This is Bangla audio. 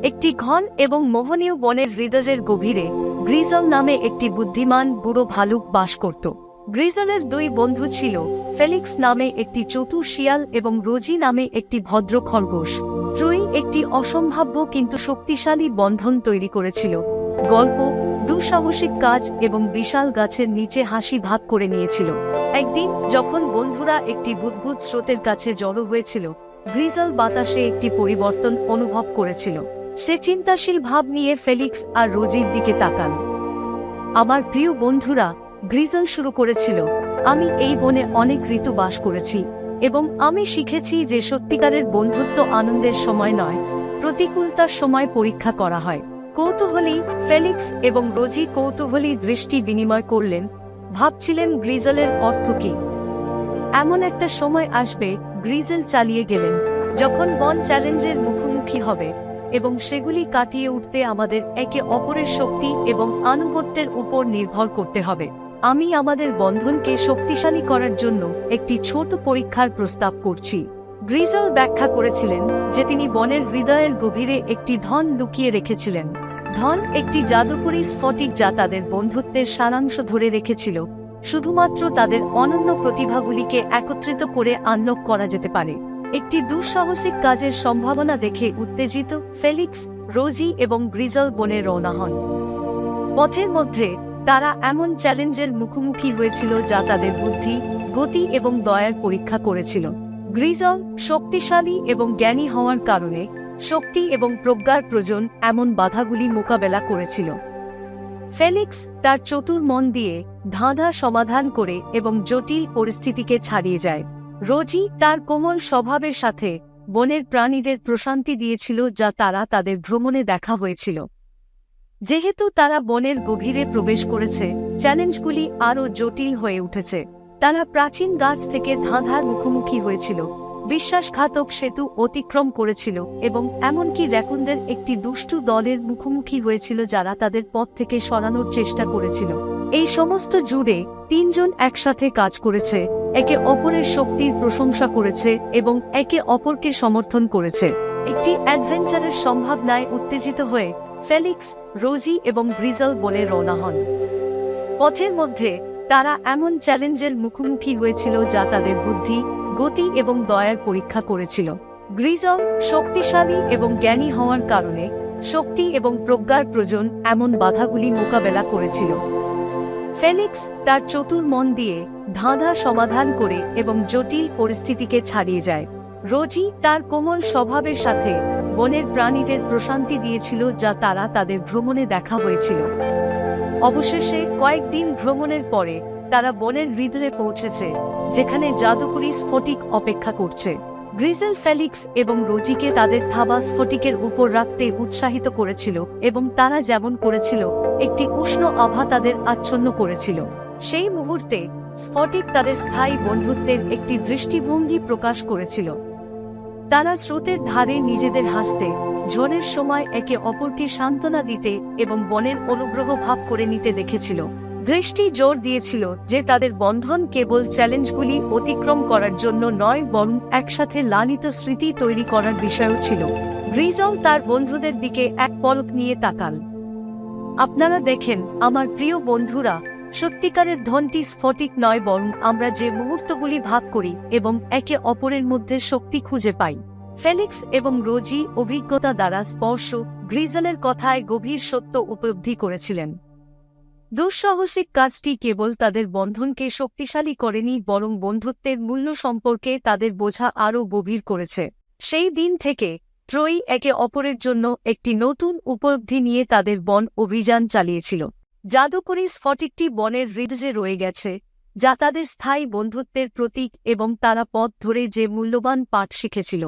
একটি ঘন এবং মোহনীয় বনের হৃদয়ের গভীরে গ্রিজল নামে একটি বুদ্ধিমান বুড়ো ভালুক বাস করত। গ্রিজলের দুই বন্ধু ছিল, ফেলিক্স নামে একটি চতুর শিয়াল এবং রোজি নামে একটি ভদ্র খরগোশ। ত্রয়ী একটি অসম্ভাব্য কিন্তু শক্তিশালী বন্ধন তৈরি করেছিল। গল্প, দুঃসাহসিক কাজ এবং বিশাল গাছের নিচে হাসি ভাগ করে নিয়েছিল। একদিন যখন বন্ধুরা একটি বুদ্বুদ স্রোতের কাছে জড়ো হয়েছিল, গ্রিজল বাতাসে একটি পরিবর্তন অনুভব করেছিল। সে চিন্তাশীল ভাব নিয়ে ফেলিক্স আর রোজির দিকে তাকাল। আমার প্রিয় বন্ধুরা, গ্রিজল শুরু করেছিল, আমি এই বনে অনেক ঋতু বাস করেছি এবং আমি শিখেছি যে সত্যিকারের বন্ধুত্ব আনন্দের সময় নয়, প্রতিকূলতার সময় পরীক্ষা করা হয়। কৌতূহলী ফেলিক্স এবং রোজি কৌতূহলী দৃষ্টি বিনিময় করলেন, ভাবছিলেন গ্রিজলের অর্থ কি। এমন একটা সময় আসবে, গ্রিজল চালিয়ে গেলেন, যখন বন চ্যালেঞ্জের মুখোমুখি হবে এবং সেগুলি কাটিয়ে উঠতে আমাদের একে অপরের শক্তি এবং আনুগত্যের উপর নির্ভর করতে হবে। আমি আমাদের বন্ধনকে শক্তিশালী করার জন্য একটি ছোট পরীক্ষার প্রস্তাব করছি। গ্রিজল ব্যাখ্যা করেছিলেন যে তিনি বনের হৃদয়ের গভীরে একটি ধন লুকিয়ে রেখেছিলেন। ধন একটি জাদুকরী স্ফটিক যা তাদের বন্ধুত্বের সারাংশ ধরে রেখেছিল। শুধুমাত্র তাদের অনন্য প্রতিভাগুলিকে একত্রিত করে আনলক করা যেতে পারে। একটি দুঃসাহসিক কাজের সম্ভাবনা দেখে উত্তেজিত ফেলিক্স, রোজি এবং গ্রিজল বনে রওনা হন। পথের মধ্যে তারা এমন চ্যালেঞ্জের মুখোমুখি হয়েছিল যা তাদের বুদ্ধি, গতি এবং দয়ার পরীক্ষা করেছিল। গ্রিজল শক্তিশালী এবং জ্ঞানী হওয়ার কারণে শক্তি এবং প্রজ্ঞার প্রয়োজন এমন বাধাগুলি মোকাবেলা করেছিল। ফেলিক্স তার চতুর মন দিয়ে ধাঁধা সমাধান করে এবং জটিল পরিস্থিতিকে ছাড়িয়ে যায়। রোজি তার কোমল স্বভাবের সাথে বনের প্রাণীদের প্রশান্তি দিয়েছিল যা তারা তাদের ভ্রমণে দেখা হয়েছিল। যেহেতু তারা বনের গভীরে প্রবেশ করেছে, চ্যালেঞ্জগুলি আরও জটিল হয়ে উঠেছে। তারা প্রাচীন গাছ থেকে ধাঁধার মুখোমুখি হয়েছিল, বিশ্বাসঘাতক সেতু অতিক্রম করেছিল এবং এমনকি র্যাকুনদের একটি দুষ্টু দলের মুখোমুখি হয়েছিল যারা তাদের পথ থেকে সরানোর চেষ্টা করেছিল। এই সমস্ত জুড়ে তিনজন একসাথে কাজ করেছে, একে অপরের শক্তির প্রশংসা করেছে এবং একে অপরকে সমর্থন করেছে। একটি অ্যাডভেঞ্চারের সম্ভাবনায় উত্তেজিত হয়ে ফেলিক্স, রোজি এবং গ্রিজল বনে রওনা হন। পথের মধ্যে তারা এমন চ্যালেঞ্জের মুখোমুখি হয়েছিল যা তাদের বুদ্ধি, গতি এবং দয়ার পরীক্ষা করেছিল। গ্রিজল শক্তিশালী এবং জ্ঞানী হওয়ার কারণে শক্তি এবং প্রজ্ঞার প্রয়োজন এমন বাধাগুলি মোকাবেলা করেছিল। ফেলিক্স তার চতুর মন দিয়ে ধাঁধা সমাধান করে এবং জটিল পরিস্থিতিকে ছাড়িয়ে যায়। রোজি তার কোমল স্বভাবের সাথে বনের প্রাণীদের প্রশান্তি দিয়েছিল যা তারা তাদের ভ্রমণে দেখা হয়েছিল। অবশেষে কয়েকদিন ভ্রমণের পরে তারা বনের হৃদয়ে পৌঁছেছে, যেখানে জাদুকরী স্ফটিক অপেক্ষা করছে। গ্রিজল ফেলিক্স এবং রোজিকে তাদের থাবা স্ফটিকের উপর রাখতে উৎসাহিত করেছিল এবং তারা যেমন করেছিল, একটি উষ্ণ আভা তাদের আচ্ছন্ন করেছিল। সেই মুহূর্তে স্ফটিক তাদের স্থায়ী বন্ধুত্বের একটি দৃষ্টিভঙ্গি প্রকাশ করেছিল। তারা স্রোতের ধারে নিজেদের হাসতে, ঝড়ের সময় একে অপরকে সান্ত্বনা দিতে এবং বনের অনুগ্রহ ভাগ করে নিতে দেখেছিল। দৃষ্টি জোর দিয়েছিল যে তাদের বন্ধন কেবল চ্যালেঞ্জগুলি অতিক্রম করার জন্য নয়, বরং একসাথে লালিত স্মৃতি তৈরি করার বিষয়ও ছিল। গ্রিজল তার বন্ধুদের দিকে এক পলক নিয়ে তাকাল। আপনারা দেখেন, আমার প্রিয় বন্ধুরা, সত্যিকারের ধনটি স্ফটিক নয়, বরং আমরা যে মুহূর্তগুলি ভাগ করি এবং একে অপরের মধ্যে শক্তি খুঁজে পাই। ফেলিক্স এবং রোজি অভিজ্ঞতা দ্বারা স্পর্শ গ্রিজলের কথায় গভীর সত্য উপলব্ধি করেছিলেন। দুঃসাহসিক কাজটি কেবল তাদের বন্ধনকে শক্তিশালী করেনি, বরং বন্ধুত্বের মূল্য সম্পর্কে তাদের বোঝা আরও গভীর করেছে। সেই দিন থেকে ত্রয়ী একে অপরের জন্য একটি নতুন উপলব্ধি নিয়ে তাদের বন অভিযান চালিয়েছিল। জাদুকরী স্ফটিকটি বনের হৃদয়ে রয়ে গেছে, যা তাদের স্থায়ী বন্ধুত্বের প্রতীক এবং তারা পথ ধরে যে মূল্যবান পাঠ শিখেছিল।